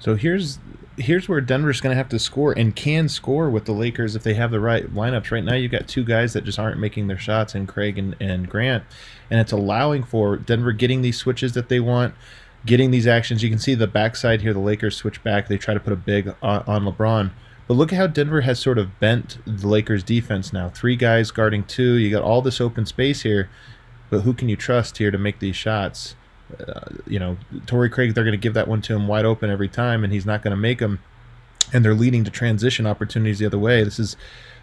So here's where Denver's going to have to score and can score with the Lakers if they have the right lineups. Right now, you've got two guys that just aren't making their shots in Craig and Grant, and it's allowing for Denver getting these switches that they want, getting these actions. You can see the backside here. The Lakers switch back. They try to put a big on LeBron. But look at how Denver has sort of bent the Lakers' defense now. Three guys guarding two. You got all this open space here, but who can you trust here to make these shots? Torrey Craig, they're going to give that one to him wide open every time, and he's not going to make them. And they're leading to transition opportunities the other way. This is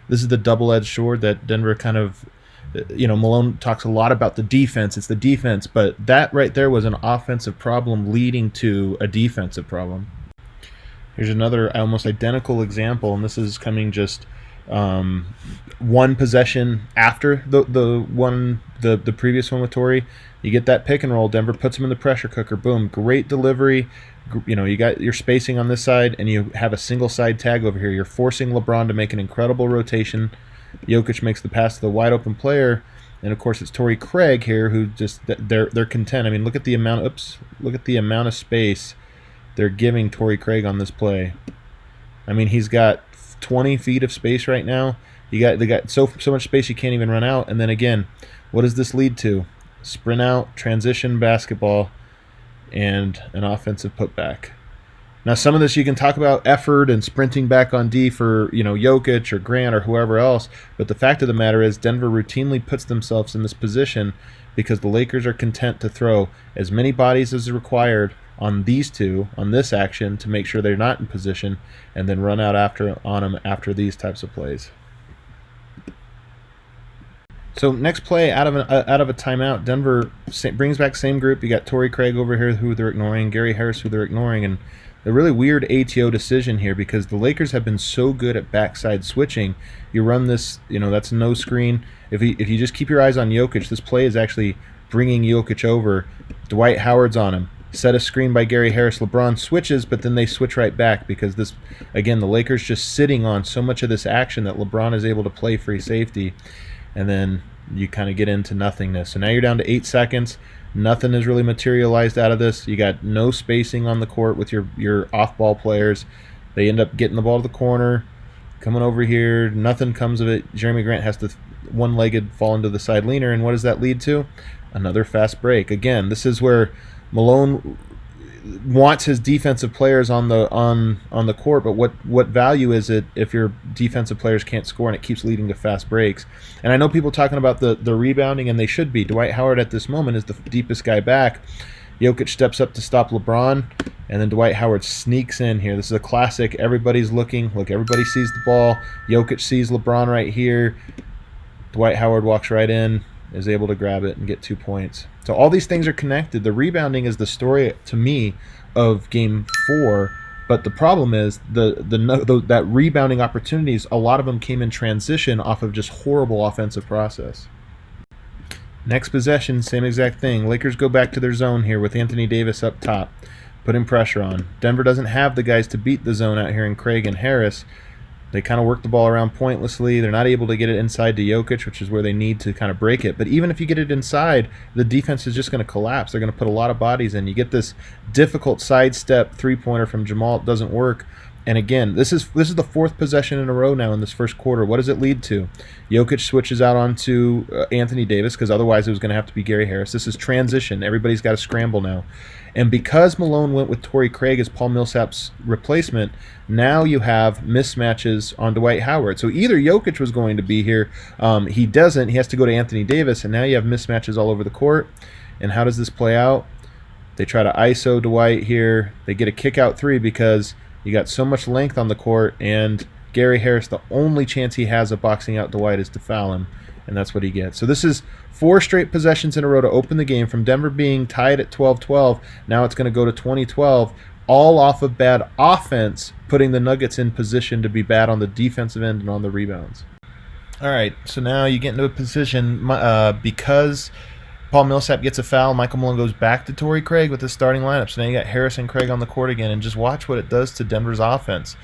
the double-edged sword that Denver kind of, Malone talks a lot about the defense. It's the defense, but that right there was an offensive problem leading to a defensive problem. Here's another almost identical example, and this is coming just one possession after the previous one with Torrey. You get that pick and roll. Denver puts him in the pressure cooker. Boom, great delivery. You got your spacing on this side, and you have a single side tag over here. You're forcing LeBron to make an incredible rotation. Jokic makes the pass to the wide open player, and of course it's Torrey Craig here who just they're content. I mean, look at the amount of space they're giving Torrey Craig on this play. I mean, he's got 20 feet of space right now. They got so much space you can't even run out. And then again, what does this lead to? Sprint out, transition basketball, and an offensive putback. Now, some of this you can talk about effort and sprinting back on D for Jokic or Grant or whoever else, but the fact of the matter is Denver routinely puts themselves in this position because the Lakers are content to throw as many bodies as required on these two, on this action, to make sure they're not in position, and then run out on them after these types of plays. So next play out of a timeout, Denver brings back same group. You got Torrey Craig over here who they're ignoring, Gary Harris who they're ignoring, and a really weird ATO decision here because the Lakers have been so good at backside switching. You run this, that's no screen. If you just keep your eyes on Jokic, this play is actually bringing Jokic over. Dwight Howard's on him. Set a screen by Gary Harris. LeBron switches, but then they switch right back because the Lakers just sitting on so much of this action that LeBron is able to play free safety. And then you kind of get into nothingness. So now you're down to 8 seconds. Nothing is really materialized out of this. You got no spacing on the court with your off-ball players. They end up getting the ball to the corner, coming over here. Nothing comes of it. Jeremy Grant has to one-legged fall into the side leaner, and what does that lead to? Another fast break. Again, this is where Malone wants his defensive players on the court, but what value is it if your defensive players can't score and it keeps leading to fast breaks? And I know people talking about the rebounding, and they should be. Dwight Howard at this moment is the deepest guy back. Jokic steps up to stop LeBron, and then Dwight Howard sneaks in here. This is a classic. Everybody's looking. Look, everybody sees the ball. Jokic sees LeBron right here. Dwight Howard walks right in, is able to grab it and get 2 points. So all these things are connected. The rebounding is the story, to me, of Game 4, but the problem is that rebounding opportunities, a lot of them came in transition off of just horrible offensive process. Next possession, same exact thing. Lakers go back to their zone here with Anthony Davis up top, putting pressure on. Denver doesn't have the guys to beat the zone out here in Craig and Harris. They kind of work the ball around pointlessly. They're not able to get it inside to Jokic, which is where they need to kind of break it. But even if you get it inside, the defense is just going to collapse. They're going to put a lot of bodies in. You get this difficult sidestep three-pointer from Jamal. It doesn't work. And again, this is the fourth possession in a row now in this first quarter. What does it lead to? Jokic switches out onto Anthony Davis because otherwise it was going to have to be Gary Harris. This is transition. Everybody's got to scramble now. And because Malone went with Torrey Craig as Paul Millsap's replacement, now you have mismatches on Dwight Howard. So either Jokic was going to be here. He doesn't. He has to go to Anthony Davis, and now you have mismatches all over the court. And how does this play out? They try to ISO Dwight here. They get a kick-out three because you got so much length on the court, and Gary Harris, the only chance he has of boxing out Dwight is to foul him, and that's what he gets. So this is 4 straight possessions in a row to open the game from Denver being tied at 12-12. Now it's going to go to 20-12, all off of bad offense, putting the Nuggets in position to be bad on the defensive end and on the rebounds. All right, so now you get into a position because Paul Millsap gets a foul. Michael Malone goes back to Torrey Craig with the starting lineup. So now you got Harris and Craig on the court again, and just watch what it does to Denver's offense.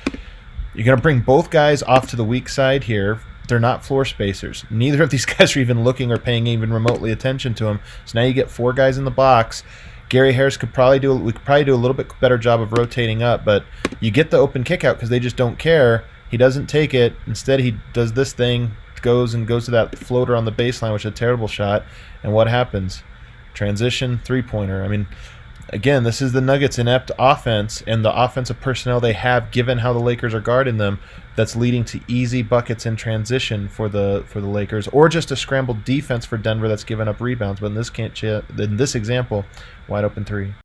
You're going to bring both guys off to the weak side here. They're not floor spacers. Neither of these guys are even looking or paying even remotely attention to them. So now you get 4 guys in the box. Gary Harris we could probably do a little bit better job of rotating up, but you get the open kick out because they just don't care. He doesn't take it. Instead, he does this thing, goes to that floater on the baseline, which is a terrible shot. And what happens? Transition three-pointer. I mean, again, this is the Nuggets' inept offense and the offensive personnel they have, given how the Lakers are guarding them, that's leading to easy buckets in transition for the Lakers, or just a scrambled defense for Denver that's given up rebounds. But in this example, wide open three.